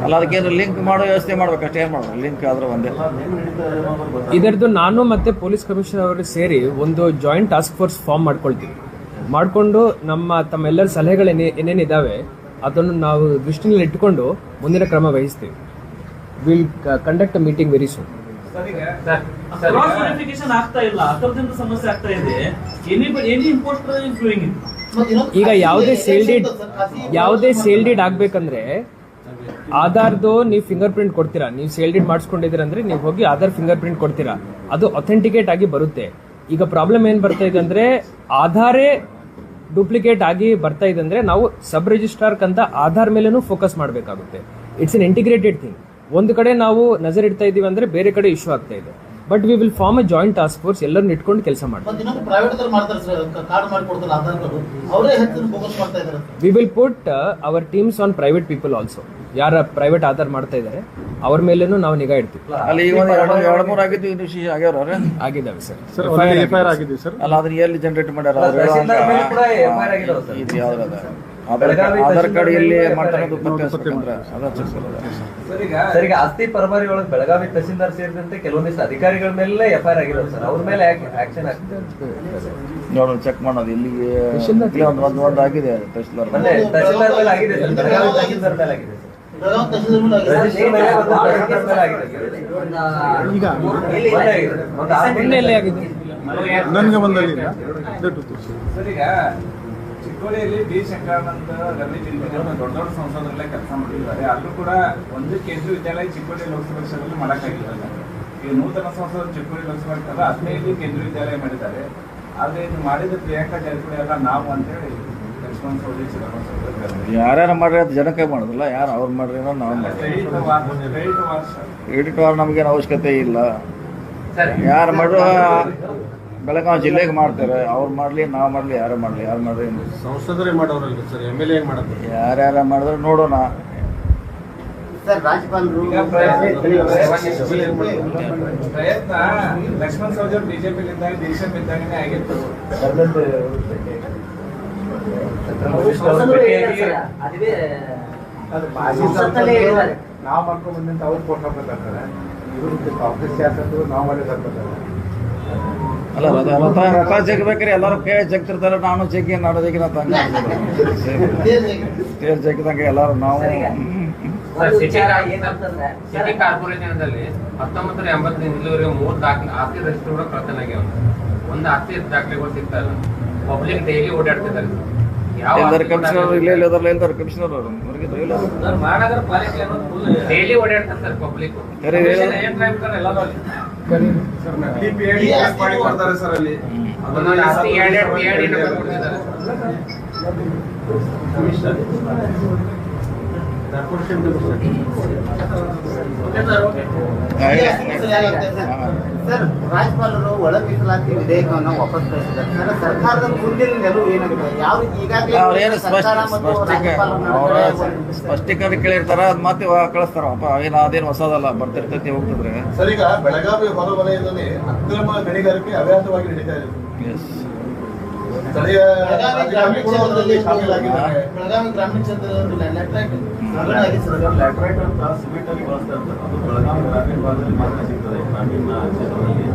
ಅಲ್ಲ, ಅದಕ್ಕೇನು ಲಿಂಕ್ ಮಾಡೋ ವ್ಯವಸ್ಥೆ ಮಾಡ್ಬೇಕು, ಅಷ್ಟೇ. ಏನು ಮಾಡೋದು, ಲಿಂಕ್ ಆದ್ರೆ ಒಂದೇ. ಹೆಂಗ್ ನಡೀತಾ ಇದೆ ಅನ್ನೋದು ಗೊತ್ತಾಗ್ತಿಲ್ಲ. ಇದರದ್ದು ನಾನು ಮತ್ತೆ ಪೊಲೀಸ್ ಕಮಿಷನರ್ ಅವರು ಸೇರಿ ಒಂದು ಜಾಯಿಂಟ್ ಟಾಸ್ಕ್ ಫೋರ್ಸ್ ಫಾರ್ಮ್ ಮಾಡ್ಕೊಳ್ತೀವಿ. ಮಾಡಿಕೊಂಡು ತಮ್ಮೆಲ್ಲರ ಸಲಹೆಗಳು ಏನೇನಿದ್ದಾವೆ ಅದನ್ನು ನಾವು ದೃಷ್ಟಿನಲ್ಲಿ ಇಟ್ಟುಕೊಂಡು ಮುಂದಿನ ಕ್ರಮ ವಹಿಸ್ತೀವಿ. Will conduct a meeting very soon. Cross verification ಆಗ್ತಾ ಇಲ್ಲ, ಅದರಿಂದ ಸಮಸ್ಯೆ ಆಗ್ತಾ ಇದೆ. Any importer is doing it. ಮತ್ತೆ ಇನ್ನೊಂದು ಈಗ ಯಾವುದೇ ಸೇಲ್ ಡೀಡ್ ಆಗ್ಬೇಕಂದ್ರೆ ಆಧಾರ್ದು ನೀವು ಫಿಂಗರ್ ಪ್ರಿಂಟ್ ಕೊಡ್ತೀರಾ. ನೀವು ಸೇಲ್ ಡೀಡ್ ಮಾಡಿಸ್ಕೊಂಡಿದ್ದೀರ ಅಂದ್ರೆ ನೀವು ಹೋಗಿ ಆಧಾರ್ ಫಿಂಗರ್ ಪ್ರಿಂಟ್ ಕೊಡ್ತೀರಾ, ಅದು ಅಥೆಂಟಿಕೇಟ್ ಆಗಿ ಬರುತ್ತೆ. ಈಗ ಪ್ರಾಬ್ಲಮ್ ಏನ್ ಬರ್ತಾ ಇದೆ ಅಂದ್ರೆ ಆಧಾರೇ ಡೂಪ್ಲಿಕೇಟ್ ಆಗಿ ಬರ್ತಾ ಇದೆ ಅಂದ್ರೆ ನಾವು ಸಬ್ ರಿಜಿಸ್ಟ್ರಾರ್ ಅಂತ ಆಧಾರ್ ಮೇಲೇನೂ ಫೋಕಸ್ ಮಾಡಬೇಕಾಗುತ್ತೆ. It's an integrated thing. ಒಂದು ಕಡೆ ನಾವು ನಜರ್ ಇಡ್ತಾ ಇದೀವಿ ಅಂದ್ರೆ ಬೇರೆ ಕಡೆ ಇಶ್ಯೂ ಆಗ್ತಾ ಇದೆ. But we will form a joint task force, ಎಲ್ಲರನ್ನ ಇಟ್ಕೊಂಡು ಕೆಲಸ ಮಾಡ್ತೀವಿ. ಮತ್ತೆ ಇನ್ನೊಂದು ಪ್ರೈವೇಟ್ ಅಲ್ಲಿ ಮಾಡ್ತಾರೆ ಸರ್, ಕಾರ್ಡ್ ಮಾಡಿಕೊಡ್ತಾರೆ ಆಧಾರ್ ಕಾರ್ಡ್, ಅವರೇ ಹೆಚ್ಚು ಫೋಕಸ್ ಮಾಡ್ತಾ ಇದ್ದಾರೆ. We will put hour teams on private people also. ಯಾರ ಪ್ರೈವೇಟ್ ಆಧಾರ್ ಮಾಡ್ತಾ ಇದ್ದಾರೆ ಅವ್ರ ಮೇಲೇನು ನಾವು ನಿಗಾ ಇಡ್ತೀವಿ. ಅಲ್ಲಿ ಈಗ ಒಂದು ಎರಡು ಮೂರು ಆಗಿದ್ದು ಇನ್ನು ಆಗ್ಯಾವ್ರ ಆಗಿದ್ದಾವೆ ಸರ್. ಅಲ್ಲ ಅದನ್ನ ಎಲ್ಲಿ ಜನರೇಟ್ ಮಾಡ್ಯಾರ ಅವ್ರು ತಹಸೀಲ್ದಾರ್ ಮೇಲೆ ಕೂಡ FIR ಆಗಿದಾವೆ ಸರ್. ಇದು ಯಾವ್ದು ಆಧಾರ್ ಕಾರ್ಡ್ ಎಲ್ಲಿ ಮಾಡ್ತಾರೆ ಅದು ಪತ್ತೆ ಹಚ್ಬೇಕಂದ್ರೆ ಅದ ಸರ್ ಈಗ ಆಸ್ತಿ ಪರಮಾರಿ ಒಳಗೆ ಬೆಳಗಾವಿ ತಹಸೀಲ್ದಾರ್ ಸೇರಿದಂತೆ ಕೆಲವೊಂದಿಷ್ಟು ಅಧಿಕಾರಿಗಳ ಮೇಲೆ FIR ಆಗಿದಾವೆ ಸರ್. ಅವ್ರ ಮೇಲೆ ಆಕ್ಷನ್ ಆಗ್ತದೆ ನೋಡೋಣ, ಚೆಕ್ ಮಾಡೋದು. ಇಲ್ಲಿಗೆ ಒಂದು ಆಗಿದೆ ತಹಸೀಲ್ದಾರ್ ಮೊನ್ನೆ ತಹಸೀಲ್ದಾರ್ ಮೇಲೆ ಆಗಿದೆ ಸರ್. ಬೆಳಗಾವಿ ತಹಸೀಲ್ದಾರ್ ಮೇಲೆ ಆಗಿದೆ ಸರ್. ಬೆಳಗಾವಿ ತಹಸೀಲ್ದಾರ್ ಮೇಲೆ ಆಗಿದೆ. ರಜಿಸ್ಟ್ರಿ ಮೇಲೆ ಒಂದು ತಹಸೀಲ್ದಾರ್ ಮೇಲೆ ಆಗಿದೆ ಸರ್. ಒಂದು ಮೊನ್ನೆಯಲ್ಲಿ ಆಗಿದೆ. ನನಗೆ ಬಂದಲ್ಲಿ ಸರ್ ಈಗ ಚಿಕ್ಕೋಡಿಯಲ್ಲಿ ಬಿ ಶಂಕರಾನಂದ ರವಿ ದೊಡ್ಡ ದೊಡ್ಡ ಸಂಸದರಲ್ಲೇ ಕೆಲಸ ಮಾಡಿದ್ದಾರೆ. ಅಲ್ಲೂ ಕೂಡ ಒಂದು ಕೇಂದ್ರೀಯ ವಿದ್ಯಾಲಯ ಚಿಕ್ಕೋಡಿ ಲೋಕಸಭಾ ಕ್ಷೇತ್ರದಲ್ಲಿ ಮಾಡಕ್ಕಾಗಿಲ್ಲ. ಈಗ ನೂತನ ಸಂಸದರು ಚಿಕ್ಕೋಡಿ ಲೋಕಸಭಾ ಕ್ಷೇತ್ರ 15 ಕೇಂದ್ರೀಯ ವಿದ್ಯಾಲಯ ಮಾಡಿದ್ದಾರೆ. ಆದ್ರೆ ಇದು ಮಾಡಿದ ಪ್ರಿಯಾಂಕಾ ಜಾರಕಿಹೊಳಿ ಎಲ್ಲ ನಾವು ಅಂತೇಳಿ ಲಕ್ಷ್ಮಣ್ ಸವದಿ ಯಾರ್ಯಾರು ಮಾಡ್ರಿ ಅದು ಜನಕ್ಕೆ ಮಾಡೋದಿಲ್ಲ. ಯಾರು ಅವ್ರು ಮಾಡ್ರಿ ನಾವು ಕ್ರೆಡಿಟ್ ವಾರ್ ನಮಗೇನು ಅವಶ್ಯಕತೆ ಇಲ್ಲ. ಯಾರು ಮಾಡುವ ಬೆಳಗಾವಿ ಜಿಲ್ಲೆಗೆ ಮಾಡ್ತಾರೆ. ಅವ್ರು ಮಾಡಲಿ, ನಾವು ಮಾಡಲಿ, ಯಾರು ಮಾಡಲಿ, ಯಾರು ಮಾಡ್ರಿ ಸಂಸದರೇ ಮಾಡೋರಲ್ಲ ಸರ್, MLA ಮಾಡೋದು. ಯಾರ್ಯಾರ ಮಾಡಿದ್ರೆ ನೋಡೋಣ. ಸರ್ ರಾಜ್ಯಪಾಲರು ಪ್ರಯತ್ನ ಲಕ್ಷ್ಮಣ್ ಸವದಿ ಅವರು ಬಿಜೆಪಿಯಿಂದ ದೇಶಂ ಇದ್ದಾಗನೇ ಆಗಿತ್ತು. ಅದುವೇ ಅದು ಮಾಜಿ ಸಂಸತ್ತಲ್ಲೇ ಹೇಳಿದ್ದಾರೆ. ನಾವು ಮಾಡ್ಕೊಂಡು ಬಂದಂತ ಅವ್ರು ಫೋಟೋ ಬರ್ತಾರೆ. ಇವರು ಕಾಂಗ್ರೆಸ್ ಶಾಸಕರು ನಾವು ಮಾಡಿ ಬರ್ತಾರೆ. ಅಲ್ಲ ರಥ ಜಗ್ಬೇಕ್ರಿ, ಎಲ್ಲರೂ ಕೈ ಜಗ್ತಿರ್ತಾರೆ. ನಾನು ಜಗ್ಗಿ ನಾಡು ಜಗ್ಗಿ ಸ್ಟೇಜ್ ಜಗ್ಗಿದಂಗೆ ಎಲ್ಲರೂ ನಾವು. ಸಿಟಿ ಕಾರ್ಪೊರೇಷನ್ದಲ್ಲಿ 1980 ಇಲ್ಲಿವರೆಗೆ 3 ಆಸ್ತಿ ರಿಜಿಸ್ಟರ್ ಕಳ್ತನ ಆಗ್ಯಾವ. ಒಂದು ಆಸ್ತಿ ದಾಖಲೆಗಳು ಸಿಗ್ತಾ ಇಲ್ಲ. Public daily ಓಡಾಡ್ತಿದ್ದಾರೆ. ಕಮಿಷನರ್ ಇಲ್ಲೇ ಇಲ್ಲದಾರ ಕಮಿಷನರ್ ಅವರು ಮಹಾನಗರ ಪಾಲಿಕೆ ಡೈಲಿ ಓಡಾಡ್ತಾರೆ ಸರ್ ಪಬ್ಲಿಕ್. ಕೊಡ್ತಾರೆ ಸರ್ ಅಲ್ಲಿ. ಆಸ್ತಿ ಸರ್ ರಾಜ್ಯಪಾಲರು ಒಳ ಮೀಸಲಾತಿ ವಿಧೇಯಕವನ್ನು ವಾಪಸ್ ಕಳಿಸಿದ್ದಾರೆ. ಸರ್ ಸರ್ಕಾರದ ಮುಂದಿನ ನಿಲುವು ಏನಾಗಿದೆ? ಯಾವ ಈಗಾಗಲೇ ಅವ್ರೇನು ಸರ್ಕಾರ ಮತ್ತು ರಾಜ್ಯಪಾಲರ ನಡುವೆ ಸ್ಪಷ್ಟೀಕರಣ ಕೇಳಿರ್ತಾರ, ಅದು ಮತ್ತೆ ಕಳಿಸ್ತಾರಪ್ಪ. ಅದೇನು ಹೊಸದಲ್ಲ, ಬರ್ತಿರ್ತೈತಿ ಹೋಗ್ತಿದ್ರೆ. ಸರ್ ಈಗ ಬೆಳಗಾವಿ ಹೊರವಲಯದಲ್ಲಿ ಅಕ್ರಮ ಗಣಿಗಾರಿಕೆ ಅವ್ಯಾಹತವಾಗಿ ನಡೀತಾ ಇದೆ. ಸ್ಥಳೀಯ ರಾಜಕಾರಣಿ ಕೂಡ ಅದರಲ್ಲಿ ಶಾಮೀಲಾಗಿದ್ದಾರೆ. ಬೆಳಗಾವಿ ಗ್ರಾಮೀಣ ಕ್ಷೇತ್ರದಲ್ಲಿ ಲ್ಯಾಟ್ರೈಟ್ ಲ್ಯಾಟ್ರೈಟ್ ಅಂತ ಸಿಮೆಂಟ್ ಅಲ್ಲಿ ಬಳಸ್ತಾ ಇರ್ತಾರೆ. ಅದು ಬೆಳಗಾವಿ ಗ್ರಾಮೀಣ ಭಾಗದಲ್ಲಿ ಮಾತ್ರ ಸಿಗ್ತದೆ. ಗ್ರಾಮೀಣ ಕ್ಷೇತ್ರದಲ್ಲಿ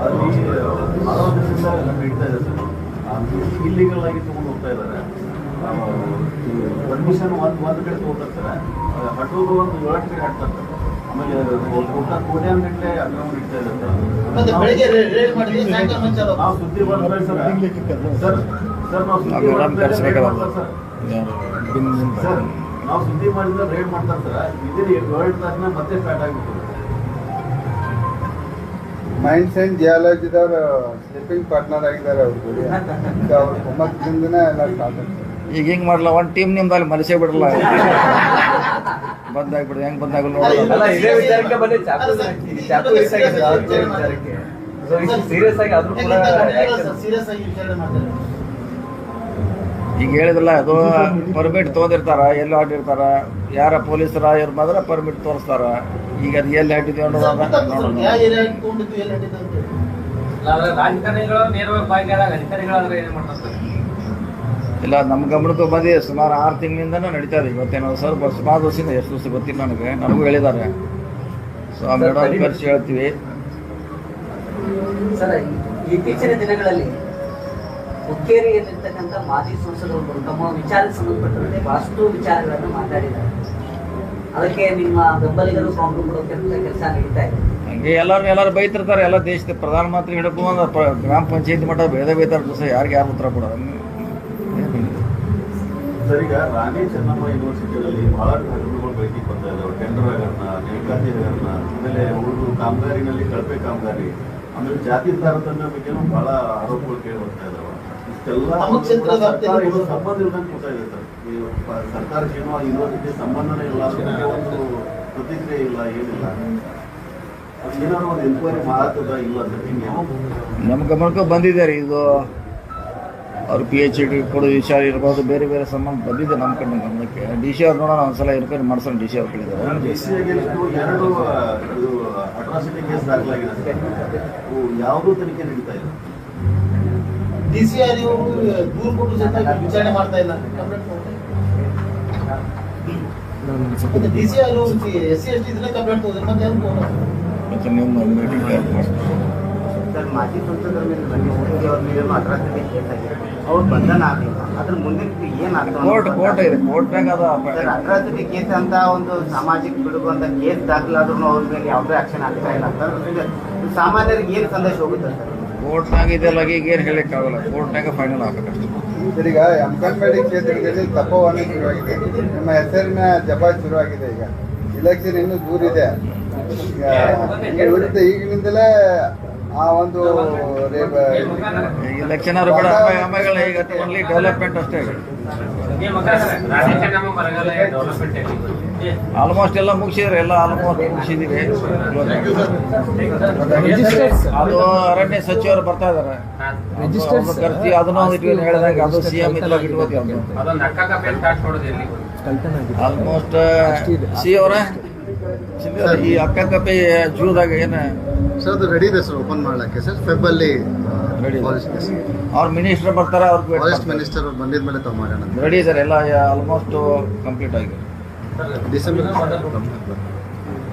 ಅಲ್ಲಿ ಹಲವು ದಿವಸದಿಂದ ನಡೀತಾ ಇದೆ ಸರ್. ಇಲ್ಲಿಗಲ್ ಆಗಿ ತಗೊಂಡು ಹೋಗ್ತಾ ಇದ್ದಾರೆ. ಪರ್ಮಿಷನ್ ಒಂದು ಕಡೆ ತಗೋತಾರೆ. ಹಟ್ಟೋದು ಒಂದು 7 ಕಡೆ ಹಾಕ್ತಾರೆ. ಆಮೇಲೆ ಕೋಟ್ಯಾಂಗಟ್ಟಲೆ ಅಕ್ರಮ ನಡೀತಾ ಇದೆ ಮತ್ತೆ ಬೆಳಿಗ್ಗೆ ರೇಡ್ ಮಾಡಿದ್ರೆ ಸಾಯಂಕಾಲ ಮುಂಚೆ ನಾವು ಸುದ್ದಿ ಬರ್ತಾರೆ ಸರ್. ಸರ್ ನಾವು ಸುದ್ದಿ ಸರ್ ನಾವು ಸುದ್ದಿ ಮಾಡಿದ್ರೆ ರೇಡ್ ಮಾಡ್ತಾರೆ ಸರ್. ಇದೇ 7 ತಾಸಿನ ಮತ್ತೆ ಸ್ಟಾರ್ಟ್ ಆಗಿಬಿಟ್ಟು ಮೈಂಡ್ಸ್ ಅಂಡ್ ಜಿಯಾಲಜಿದವ್ರು ಸ್ಲಿಪ್ಪಿಂಗ್ ಪಾರ್ಟ್ನರ್ ಆಗಿದ್ದಾರೆ. ಅವ್ರ ಜೊತೆ ಅವ್ರ 9 ದಿನದಿಂದ ಎಲ್ಲ ಸ್ಟಾರ್ಟ್ ಆಗ್ತದೆ. ಈಗ ಹಿಂಗ್ ಮಾಡಲ್ಲ, ಒಂದು ಟೀಮ್ ನಿಮ್ದಲ್ಲಿ ಮನಸ್ಸೇ ಬಿಡಲ್ಲ. ಬಂದಾಗ್ಬಿಡ್ದು ಹೆಂಗ್ ಬಂದಾಗಲ್ಲ ನೋಡೋದು. ಅಲ್ಲ ಇದೇ ವಿಚಾರಕ್ಕೆ ಬಂದು ಚಾಕು ರಿಲೀಸ್ ಆಗಿದೆ ಸರ್. ಅದೇ ವಿಚಾರಕ್ಕೆ ಸೀರಿಯಸ್ ಆಗಿ ಆದ್ರೂ ಕೂಡ ಸೀರಿಯಸ್ ಆಗಿ ವಿಚಾರಣೆ ಮಾಡ್ತಾರೆ. ಈಗ ಹೇಳಿದ್ರಲ್ಲ, ಅದು ಪರ್ಮಿಟ್ ತೊಗೊಂಡಿರ್ತಾರ, ಎಲ್ಲಿ ಆಡಿರ್ತಾರ, ಯಾರ ಪೊಲೀಸರ ಇವ್ರು ಮಾತ್ರ ಪರ್ಮಿಟ್ ತೋರಿಸ್ತಾರ. ಈಗ ಅದು ಎಲ್ಲಿ ಹಾಕಿದ್ವಿ ಅನ್ನೋದು ಯಾವ ಏರಿಯಾ ತಗೊಂಡಿದ್ದು ಎಲ್ಲಿ ನಡೀತದೆ ಅಂತ ಹೇಳಿ. ರಾಜಕಾರಣಿಗಳು ನೇರವಾಗಿ ಬಾಯಿಗಾದಾಗ ಅಧಿಕಾರಿಗಳಾದ್ರೆ ಏನ್ ಮಾಡ್ತಾರೆ? ಇಲ್ಲ, ನಮ್ಮ ಗಮನಕ್ಕೂ ಬಂದಿದೆ. ಸುಮಾರು 6 ತಿಂಗಳಿಂದನೂ ನಡೀತಾ ಇದೆ. ಇವತ್ತೇನೋ ಸ್ವಲ್ಪ ಸುಮಾರು ವರ್ಷದಿಂದ, ಎಷ್ಟು ವರ್ಷ ಗೊತ್ತಿಲ್ಲ ನನಗೂ ಹೇಳಿದ್ದಾರೆ. ಸೊ ಆ ಮೇಡಮ್ ಕರೆಸಿ ಹೇಳ್ತೀವಿ. ಸರ್ ಇತ್ತೀಚಿನ ದಿನಗಳಲ್ಲಿ ಹುಕ್ಕೇರಿಯಲ್ಲಿರ್ತಕ್ಕಂಥ ಮಾಜಿ ಸಂಸದರು ತಮ್ಮ ವಿಚಾರಕ್ಕೆ ಸಂಬಂಧಪಟ್ಟಂತೆ ಬಹಳಷ್ಟು ವಿಚಾರಗಳನ್ನು ಮಾತಾಡಿದ್ದಾರೆ. ಅದಕ್ಕೆ ನಿಮ್ಮ ಬೆಂಬಲಿಗರು ಕಾಂಗ್ರೆಸ್ ಕೊಡೋಕೆ ಕೆಲಸ ನಡೀತಾ ಇದೆ. ಹಂಗೆ ಎಲ್ಲರೂ ಬೈತಿರ್ತಾರೆ. ಎಲ್ಲ ದೇಶದ ಪ್ರಧಾನಮಂತ್ರಿ ಹಿಡಕು ಗ್ರಾಮ ಪಂಚಾಯತಿ ಮಟ್ಟ ಬೈತಾರೆ. ಯಾರಿಗೆ ಯಾರು ಉತ್ತರ ಕೊಡೋದು? ಸರ್ ಈಗ ರಾಣಿ ಚೆನ್ನಮ್ಮ ಯೂನಿವರ್ಸಿಟಿಯಲ್ಲಿ ಬಹಳಷ್ಟು ಹಗರಣಗಳು ಬೆಳಕಿಗೆ ಬರ್ತಾ ಇದ್ದಾವೆ. ಟೆಂಡರ್ ಹಗರಣ, ನೇಮಕಾತಿ ಹಗರಣ, ಆಮೇಲೆ ಉಳಿದು ಕಾಮಗಾರಿನಲ್ಲಿ ಕಳಪೆ ಕಾಮಗಾರಿ, ಆಮೇಲೆ ಜಾತಿ ತಾರತಮ್ಯ ಬಗ್ಗೆನೂ ಬಹಳ ಆರೋಪಗಳು ಕೇಳಿ ಬರ್ತಾ ಇದಾವೆ. ಇಷ್ಟೆಲ್ಲ ಸಂಬಂಧ ಇಲ್ದಂಗೆ ಕೊಡ್ತಾ ಇದೆ ಸರ್. ಈ ಸರ್ಕಾರಕ್ಕೆ ಏನೋ ಯೂನಿವರ್ಸಿಟಿ ಸಂಬಂಧನೇ ಇಲ್ಲ, ಅದಕ್ಕೆ ಒಂದು ಪ್ರತಿಕ್ರಿಯೆ ಇಲ್ಲ, ಏನಿಲ್ಲ. ಏನಾದ್ರು ಒಂದು ಎನ್ಕ್ವೈರಿ ಮಾಡತ್ತದ ಇಲ್ಲ ಸರ್. ಹಿಂಗೆ ನಮ್ಮ ಗಮನಕ್ಕೂ ಬಂದಿದೆ ರೀ. ಇದು ಅವ್ರು PhD ಕೊಡೋ ವಿಚಾರ ಇರ್ಬೋದು, ಬೇರೆ ಬೇರೆ ಸಂಬಂಧ ಬಂದಿದೆ ನಮ್ಮ ಕಡೆ ಗಮನಕ್ಕೆ. DC ಅವ್ರು ನೋಡೋಣ ಒಂದ್ಸಲ ಇರ್ಕೊಂಡು ಮಾಡ್ಸೋಣ. DC ಅವ್ರು ಕೇಳಿದ್ದಾರೆ. ಎರಡು ಅಟ್ರಾಸಿಟಿ ಕೇಸ್ ದಾಖಲಾಗಿದೆ, ಯಾವುದೂ ತನಿಖೆ ನಡೀತಾ ಇಲ್ಲ. DCI ಅವರು ದೂರು ಕೊಟ್ಟು ಸಹಿತ ವಿಚಾರಣೆ ಮಾಡ್ತಾ ಇಲ್ಲ. ಮತ್ತೆ DCI ಅವರು SC/ST ಇದನ್ನೇ ಕಂಪ್ಲೇಂಟ್ ತಗೋದ್ರೆ ಮತ್ತೆ ಯಾರು ಮತ್ತು ನಿಮ್ಮ ಮೀಟಿಂಗ್ ಸರ್, ಮಾಜಿ ಸಂಸದರ ಮೇಲೆ ಅವ್ರ ಮೇಲೆ ಅಟ್ರಾಸಿಟಿ ಕೇಸ್ ಆಗಿದೆ, ಅವ್ರು ಬಂಧನ ಆಗಲಿಲ್ಲ. ಅದ್ರ ಮುಂದಿನ ಏನಾಗ್ತದೆ? ಕೋರ್ಟ್ ಇದೆ, ಕೋರ್ಟ್ನಾಗ ಅದು ಸರ್, ಅಟ್ರಾಸಿಟಿ ಕೇಸ್ ಅಂತ ಒಂದು ಸಾಮಾಜಿಕ ಬಿಡುಗುವಂತ ಕೇಸ್ ದಾಖಲಾದ್ರೂ ಅವ್ರ ಮೇಲೆ ಯಾವುದೇ ಆಕ್ಷನ್ ಆಗ್ತಾ ಇಲ್ಲ ಅಂತ ಸಾಮಾನ್ಯರಿಗೆ ಏನು ಸಂದೇಶ ಹೋಗುತ್ತೆ ಸರ್? ಕೋರ್ಟ್ನಾಗ ಇದೆಲ್ಲ ಈಗ ಏನು ಹೇಳಕ್ಕಾಗಲ್ಲ, ಕೋರ್ಟ್ನಾಗ ಫೈನಲ್ ಆಗಬೇಕಷ್ಟೇ. ಸರ್, ಈಗ ಅಂಕನ್ವಾಡಿ ಕ್ಷೇತ್ರದಲ್ಲಿ ತಪೋವನ ಶುರುವಾಗಿದೆ, ನಿಮ್ಮ ಹೆಸರಿನ ಜಪ ಶುರುವಾಗಿದೆ. ಈಗ ಇಲೆಕ್ಷನ್ ಇನ್ನೂ ದೂರ ಇದೆ. ಈಗ ವಿರುದ್ಧ ಈಗಿನಿಂದಲೇ ಆ ಒಂದು ಎಲೆಕ್ಷನ್ ಅವರು ಬೇಡ, ಆಮೇಲೆ ಈಗ ಓನ್ಲಿ ಡೆವಲಪ್ಮೆಂಟ್ ಅಷ್ಟೇ. ಆಲ್ಮೋಸ್ಟ್ ಎಲ್ಲ ಮುಗಿಸಿದ್ರೆ, ಎಲ್ಲ ಆಲ್ಮೋಸ್ಟ್ ಮುಗಿಸಿದೀವಿ. ಅದು ಅರಣ್ಯ ಸಚಿವರು ಬರ್ತಾ ಇದಾರೆ, ಕರ್ಸಿ ಅದನ್ನು ಹೇಳಿದಾಗ ಅದು CM ಇದ್ದಾಗ ಇಟ್ಕೋತೀವಿ. ಆಲ್ಮೋಸ್ಟ್ ಸಿ ಅವರ ಈ ಅಕ್ಕಕಪ್ಪೆ ಜೂದಾಗ ಏನು ಸರ್, ಅದು ರೆಡಿ ಇದೆ ಸರ್, ಓಪನ್ ಮಾಡ್ಲಿಕ್ಕೆ ಸರ್. ಫೆಬ್ರಲ್ಲಿ ರೆಡಿ ಅವ್ರ ಮಿನಿಸ್ಟರ್ ಬರ್ತಾರೆ, ಅವ್ರಿಗೆ ಫಾರೆಸ್ಟ್ ಮಿನಿಸ್ಟರ್ ಅವ್ರು ಬಂದಿದ ಮೇಲೆ ತಾವು ಮಾಡೋಣ. ರೆಡಿ ಇದ್ದಾರೆ, ಎಲ್ಲ ಆಲ್ಮೋಸ್ಟ್ ಕಂಪ್ಲೀಟ್ ಆಗಿದೆ. ಡಿಸೆಂಬರ್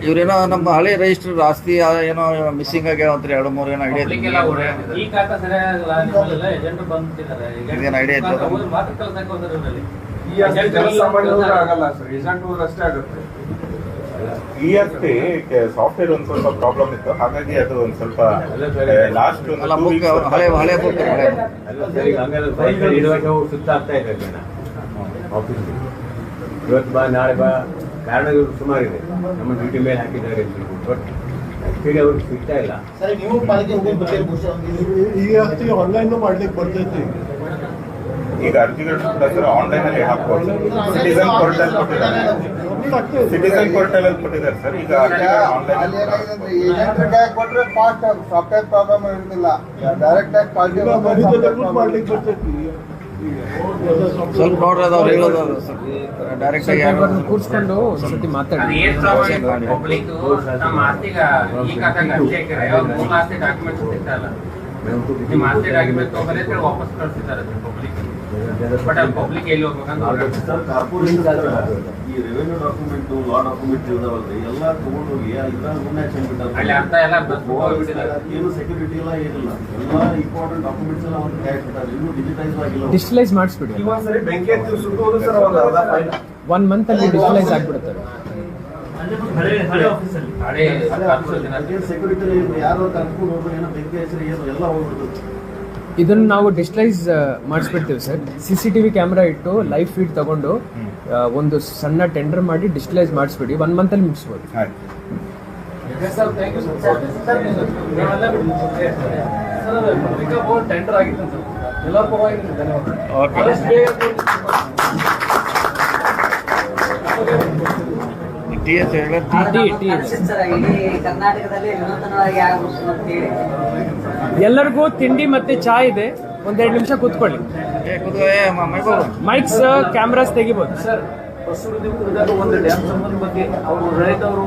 ಇವ್ರೇನೋ ನಮ್ಮ ಹಳೆ ರಿಜಿಸ್ಟರ್ ಆಸ್ತಿ ಏನೋ ಮಿಸ್ಸಿಂಗ್ ಆಗ್ಯಾವ ಅಂತ 2-3 ಏನೋ ಐಡಿಯಾ ಐತೆ. ಈ ಖಾತಾ ಸರಿಯಾಗಲ್ಲ, ನಿಮ್ಮಲ್ಲೆಲ್ಲ ಏಜೆಂಟ್ ಬಂದ್ಬಿಟ್ಟಿದ್ದಾರೆ. ಇದೇನು ಐಡಿಯಾ ಐತೆ? ಮಾತ್ರ ಕಳ್ಸಕ್ಕೆ ಹೋದ್ರೆ ಆಗಲ್ಲ ಸರ್, ಏಜೆಂಟ್ ಅಷ್ಟೇ ಆಗುತ್ತೆ. EFT ಸಾಫ್ಟ್ವೇರ್ ಒಂದು ಸ್ವಲ್ಪ ಪ್ರಾಬ್ಲಮ್ ಇತ್ತು, ಹಾಗಾಗಿ ಅದು ಒಂದು ಸ್ವಲ್ಪ ಲಾಸ್ಟ್ ಅಲ್ಲ ಬುಕ್ ಹಳೆ ಬುಕ್ ಸುತ್ತಾಗ್ತಾ ಇದೆ ಆಫೀಸ್. ಇವತ್ತು ಬಾ ನಾಳೆ ಬಾ ಕಾರಣಗಳು ಸುಮಾರಿದೆ, ನಮ್ಮ ಡ್ಯೂಟಿ ಮೇಲೆ ಹಾಕಿದ್ದಾರೆ. ಬಟ್ ಆಕ್ಚುಲಿ ಅವ್ರಿಗೆ ಸಿಗ್ತಾ ಇಲ್ಲ. ಸರಿ, ನೀವು ಪಾಲಿಕೆ ಹೋಗೋದು ಬಗ್ಗೆ ಈಗ ಆನ್ಲೈನ್ ಮಾಡ್ಲಿಕ್ಕೆ ಬರ್ತೈತಿ. ಈಗ ಅರ್ಜಿಗಳು ಕೂಡ ಆನ್ಲೈನ್ ಅಲ್ಲಿ ಹಾಕ್ಬೋದು. ಸಿಟಿಸನ್ ಪೋರ್ಟಲ್ ಕೊಟ್ಟಿದ್ದಾರೆ, ಸಿಟಿಸನ್ ಪೋರ್ಟಲ್ ಅಲ್ಲಿ ಕೊಟ್ಟಿದ್ದಾರೆ ಸರ್. ಈಗ ಅಲ್ಲಿ ಏನಾಗಿದೆ, ಏಜೆಂಟ್ರಿಗೆ ಕೊಟ್ರೆ ಫಾಸ್ಟ್ ಸಾಫ್ಟ್ವೇರ್ ಪ್ರಾಬ್ಲಮ್ ಇರೋದಿಲ್ಲ, ಡೈರೆಕ್ಟ್ ಆಗಿ ಪಾರ್ಟಿ ಮಾಡ್ಲಿಕ್ಕೆ ಬರ್ತೈತಿ. ಸ್ವಲ್ಪ ನೋಡ್ರಿ, ಅದು ಅವ್ರು ಹೇಳೋದು ಡೈರೆಕ್ಟ್ ಆಗಿ ಕೂರ್ಸ್ಕೊಂಡು ಒಂದ್ಸತಿ ಮಾತಾಡಿ. ಪಬ್ಲಿಕ್ ನಮ್ಮ ಆಸ್ತಿಗ ಈ ಖಾತಾಗ ಅರ್ಜಿ ಹಾಕಿದ್ರೆ ಅವ್ರ ಮೂಲ ಆಸ್ತಿ ಡಾಕ್ಯುಮೆಂಟ್ಸ್ ಸಿಗ್ತಾಯಿಲ್ಲ. ನಿಮ್ಮ ಆಸ್ತಿ ಡಾಕ್ಯುಮೆಂಟ್ ಹೋಗಲೇ ವಾಪಸ್ ಕಳಿಸಿದ್ದಾರೆ ಪಬ್ಲಿಕ್. ಬಟ್ ಅಲ್ಲಿ ಪಬ್ಲಿಕ್ ಎಲ್ಲಿ ಹೋಗ್ಬೇಕಂತ ಕಾರ್ಪೊರೇಷನ್ ಈ ರೆವೆನ್ಯೂ ಡಾಕ್ಯುಮೆಂಟ್, ಲಾ ಡಾಕ್ಯುಮೆಂಟ್ ಇದಾವಲ್ರಿ, ಎಲ್ಲ ತಗೊಂಡೋಗಿ ಇದ್ರಾಗ ಮುನ್ನ ಆಕ್ಷನ್ ಅಲ್ಲಿ ಅರ್ಥ ಎಲ್ಲ ಏನು ಸೆಕ್ಯೂರಿಟಿ ಇಲ್ಲ, ಏನಿಲ್ಲ. ಎಲ್ಲ ಇಂಪಾರ್ಟೆಂಟ್ ಡಾಕ್ಯುಮೆಂಟ್ಸ್ ಎಲ್ಲ ಒಂದು ಕೈ ಹಾಕ್ಬಿಟ್ಟಾರೆ, ಇನ್ನೂ ಡಿಜಿಟೈಸ್ ಆಗಿಲ್ಲ. ಡಿಜಿಟಲೈಸ್ ಮಾಡಿಸ್ಬಿಡಿ. ಬೆಂಕಿ ಹತ್ತಿ ಸುತ್ತೋದು ಸರ್, 1 month ಅಲ್ಲಿ ಡಿಜಿಟಲೈಸ್ ಆಗ್ಬಿಡುತ್ತೆ. ಹಳೆ ಆಫೀಸಲ್ಲಿ ಸೆಕ್ಯೂರಿಟಿ ಯಾರು ಕರ್ಕೊಂಡು ಹೋದ್ರು, ಏನೋ ಬೆಂಕಿ ಹೆಸರು ಏನು ಎಲ್ಲ ಹೋಗ್ಬಿಡ್ತದೆ. ಇದನ್ನು ನಾವು ಡಿಜಿಟಲೈಸ್ ಮಾಡಿಸ್ಬಿಡ್ತೀವಿ ಸರ್. CCTV ಕ್ಯಾಮ್ರಾ ಇಟ್ಟು ಲೈವ್ ಫೀಡ್ ತಗೊಂಡು ಒಂದು ಸಣ್ಣ ಟೆಂಡರ್ ಮಾಡಿ ಡಿಜಿಟಲೈಸ್ ಮಾಡಿಸ್ಬಿಡಿ. 1 month ಅಲ್ಲಿ ಮುಗಿಸ್ಬೋದು. ಟೆಂಡರ್ ಆಗಿತ್ತು ಸರ್, ಎಲ್ಲ ಪರವಾಗಿ ಧನ್ಯವಾದ. ಇಡೀ ಕರ್ನಾಟಕದಲ್ಲಿ ವಿನೂತನವಾಗಿ ಆಗಬೇಕು ಅಂತ ಹೇಳಿ ಎಲ್ಲರಿಗೂ ತಿಂಡಿ ಮತ್ತೆ ಚಾ ಇದೆ. 1-2 ನಿಮಿಷ ಕೂತ್ಕೊಳ್ಳಿ. ಮೈಕ್ಸ್ ಕ್ಯಾಮ್ರಾಸ್ ತೆಗಿಬೋದು ಸರ್. ಹೊಸೂರು ಒಂದು ಡ್ಯಾಮ್ ಸಂಬಂಧ ಬಗ್ಗೆ ಅವರು ರೈತವರು